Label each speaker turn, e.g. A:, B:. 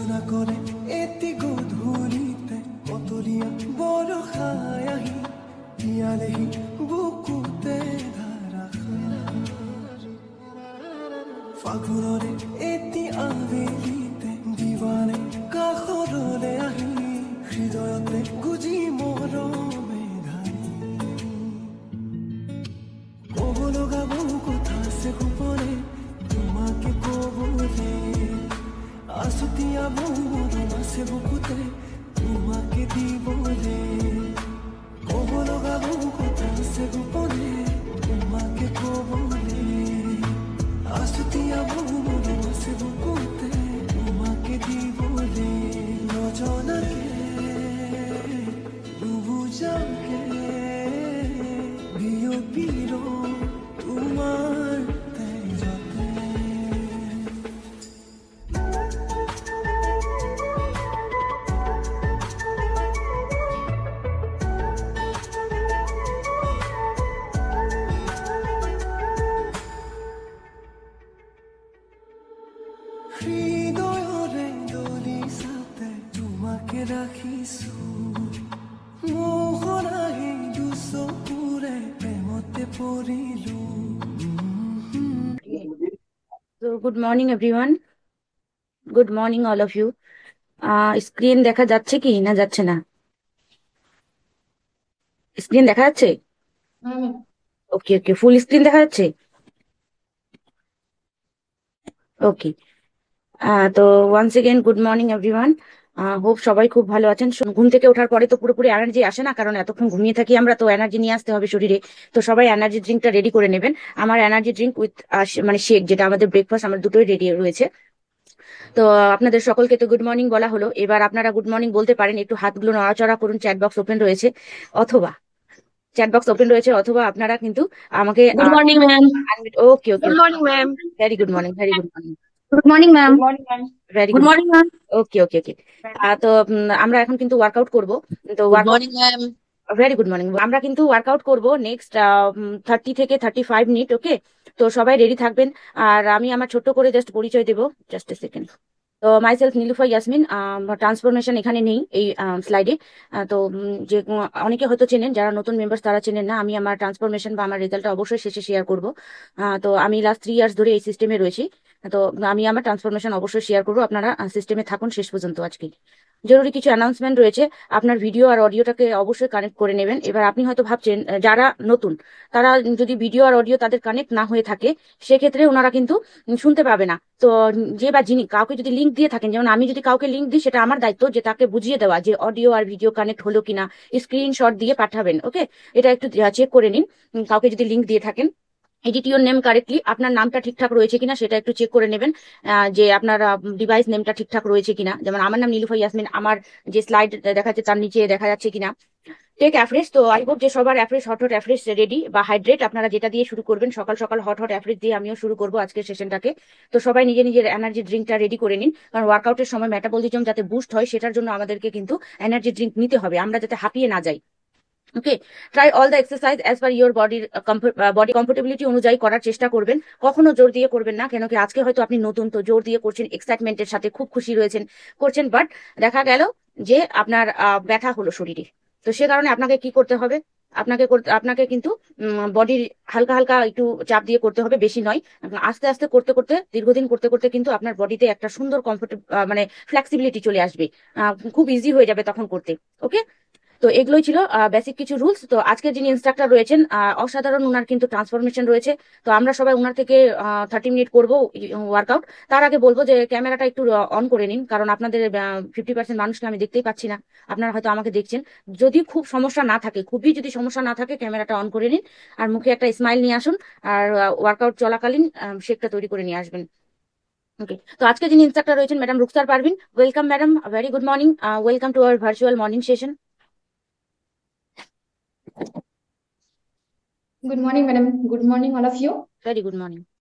A: যোজনা করে এতি গধূলিতে অতলিয়া বৰষাই আহি তিয়ালেহি বুকুতে ধাৰাসাৰ ফাগুনৰে এতি আবেলিতে দিৱানে কাষৰলে আহি হৃদয়তে গুজি মৰমে ধাৰি ক'ব লগা বহু কথা আছে গোপনে তোমাকে ক'বলে আছুতীয়া বহু মৰম আছে বুকুতে তোমাকে দিবলে ক'ব লগা বহু কথা আছে গোপনে তোমাকে ক'বলে আছুতীয়া বহু মৰম আছে বুকুতে তোমাকে দিবলে নজনাকে নুবুজাকে বিয়পিৰ তোমাৰ তেজতে হৃদয়ৰে দলিছাতে তোমাকে ৰাখিছো মোহনাহি দুচকুৰে প্ৰেমতে পৰিলো
B: So good morning everyone. Good morning all of you. Screen দেখা যাচ্ছে কি না যাচ্ছে না? স্ক্রিন দেখা যাচ্ছে? ওকে ওকে, ফুল স্ক্রিন দেখা যাচ্ছে? ওকে। তো once again good morning everyone. Hope সবাই খুব ভালো আছেন। ঘুম থেকে ওঠার পরে তো পুরোপুরি এনার্জি আসে না, কারণ এতক্ষণ ঘুমিয়ে থাকি আমরা, তো এনার্জি নিয়ে আসতে হবে শরীরে। তো সবাই এনার্জি ড্রিঙ্কটা রেডি করে নেবেন। আমার এনার্জি ড্রিঙ্ক উইথ মানে শেক, যেটা আমাদের ব্রেকফাস্ট, আমার দুটোই রেডি রয়েছে। তো আপনাদের সকলকে তো গুড মর্নিং বলা হলো, এবার আপনারা গুড মর্নিং বলতে পারেন, একটু হাতগুলো নড়াচড়া করুন। চ্যাট বক্স ওপেন রয়েছে, অথবা আপনারা কিন্তু আমাকে
C: Good morning, ma'am.
B: ওকে ওকে,
C: Good morning, ma'am.
B: Very good morning, very good morning,
C: Good morning, ma'am.
D: Good morning, ma'am.
B: Very
C: Good
B: good.
C: morning, ma'am.
B: ওকে ওকে ওকে। তো আমরা এখন কিন্তু ওয়ার্কআউট করব। তো
C: Good
B: workout,
C: morning, ma'am.
B: Very good morning. আমরা কিন্তু workout করব next 30 থেকে 35 মিনিট। ওকে, তো সবাই রেডি থাকবেন। আর আমি আমার ছোট্ট করে জাস্ট পরিচয় দেবো, জাস্ট এ সেকেন্ড। তো মাইসেলফ নীলুফা ইয়াসমিন। ট্রান্সফরমেশন এখানে নেই এই স্লাইডে। তো যে অনেকে হয়তো চেনেন, যারা নতুন মেম্বার্স তারা চেনেন না। আমি আমার ট্রান্সফরমেশন বা আমার রেজাল্টটা অবশ্যই শেষে শেয়ার করব। তো আমি লাস্ট 3 ইয়ার্স ধরে এই সিস্টেমে রয়েছি। তো আমি আমার ট্রান্সফরমেশন অবশ্যই শেয়ার করবো। আপনারা সিস্টেমে থাকুন শেষ পর্যন্ত। আজকে জরুরি কিছু অ্যানাউন্সমেন্ট রয়েছে। আপনার ভিডিও আর অডিওটাকে অবশ্যই কানেক্ট করে নেবেন। এবার আপনি হয়তো ভাবছেন, যারা নতুন তারা যদি ভিডিও আর অডিও তাদের কানেক্ট না হয়ে থাকে, সেক্ষেত্রে ওনারা কিন্তু শুনতে পাবে না। তো যে বা যিনি কাউকে যদি লিঙ্ক দিয়ে থাকেন, যেমন আমি যদি কাউকে লিঙ্ক দিই, সেটা আমার দায়িত্ব যে তাকে বুঝিয়ে দেওয়া যে অডিও আর ভিডিও কানেক্ট হলো কিনা, স্ক্রিনশট দিয়ে পাঠাবেন। ওকে, এটা একটু চেক করে নিন। কাউকে যদি লিঙ্ক দিয়ে থাকেন, এডিট ইউর নেম কারেক্টলি, আপনার নামটা ঠিকঠাক রয়েছে কিনা সেটা একটু চেক করে নেবেন। যে আপনার ডিভাইস নেমটা ঠিকঠাক রয়েছে কিনা। যেমন আমার নাম নীলুফা ইয়াসমিন, আমার যে স্লাইড দেখাচ্ছে তার নিচে দেখা যাচ্ছে কিনা। টেক অ্যাফ্রেশ, তো আই হোপ যে সবার afresh, hot hot afresh ready, বা হাইড্রেট, আপনারা যেটা দিয়ে শুরু করবেন। সকাল সকাল হট হট অ্যাফ্রেশ দিয়ে আমিও শুরু করবো আজকের সেশনটাকে। তো সবাই নিজের নিজের এনার্জি ড্রিঙ্কটা রেডি করে নিন, কারণ ওয়ার্কআউটের সময় মেটাবলিজম যাতে বুস্ট হয়, সেটার জন্য আমাদেরকে কিন্তু এনার্জি ড্রিঙ্ক নিতে হবে, আমরা যাতে হাঁপিয়ে না যাই। Okay, try all the exercise as per your বডির বডি কমফোর্টেবিলিটি অনুযায়ী করার চেষ্টা করবেন। কখনো জোর দিয়ে করবেন না, কেন কি আজকে হয়তো আপনি নতুন, তো জোর দিয়ে করছেন, এক্সাইটমেন্টের সাথে খুব খুশি রয়েছেন, করছেন, বাট দেখা গেল যে আপনার ব্যথা হলো শরীরে। তো সে কারণে আপনাকে কি করতে হবে, আপনাকে কিন্তু বডির হালকা হালকা একটু চাপ দিয়ে করতে হবে, বেশি নয়। আস্তে আস্তে করতে করতে, দীর্ঘদিন করতে করতে কিন্তু আপনার বডিতে একটা সুন্দর মানে ফ্লেক্সিবিলিটি চলে আসবে। খুব ইজি হয়ে যাবে তখন করতে। ওকে, তো এগুলোই ছিল বেসিক কিছু রুলস। তো আজকের যিনি ইনস্ট্রাক্টর রয়েছেন, অসাধারণ, উনার কিন্তু ট্রান্সফরমেশন রয়েছে। তো আমরা সবাই উনার থেকে 30 মিনিট করবো ওয়ার্কআউট। তার আগে বলবো যে ক্যামেরাটা একটু অন করে নিন, কারণ আপনাদের 50% মানুষকে আমি দেখতেই পাচ্ছি না। আপনারা হয়তো আমাকে দেখছেন। যদি খুব সমস্যা না থাকে, খুবই যদি সমস্যা না থাকে, ক্যামেরাটা অন করে নিন, আর মুখে একটা স্মাইল নিয়ে আসুন, আর ওয়ার্কআউট চলাকালীন শেকটা তৈরি করে নিয়ে আসবেন। ওকে, তো আজকে যিনি ইনস্ট্রাক্টর রয়েছেন, madam Ruksar Parvin. Welcome madam, very good morning, welcome to our virtual morning session.
D: Good morning, madam. Good morning, all of you.
B: Very good morning.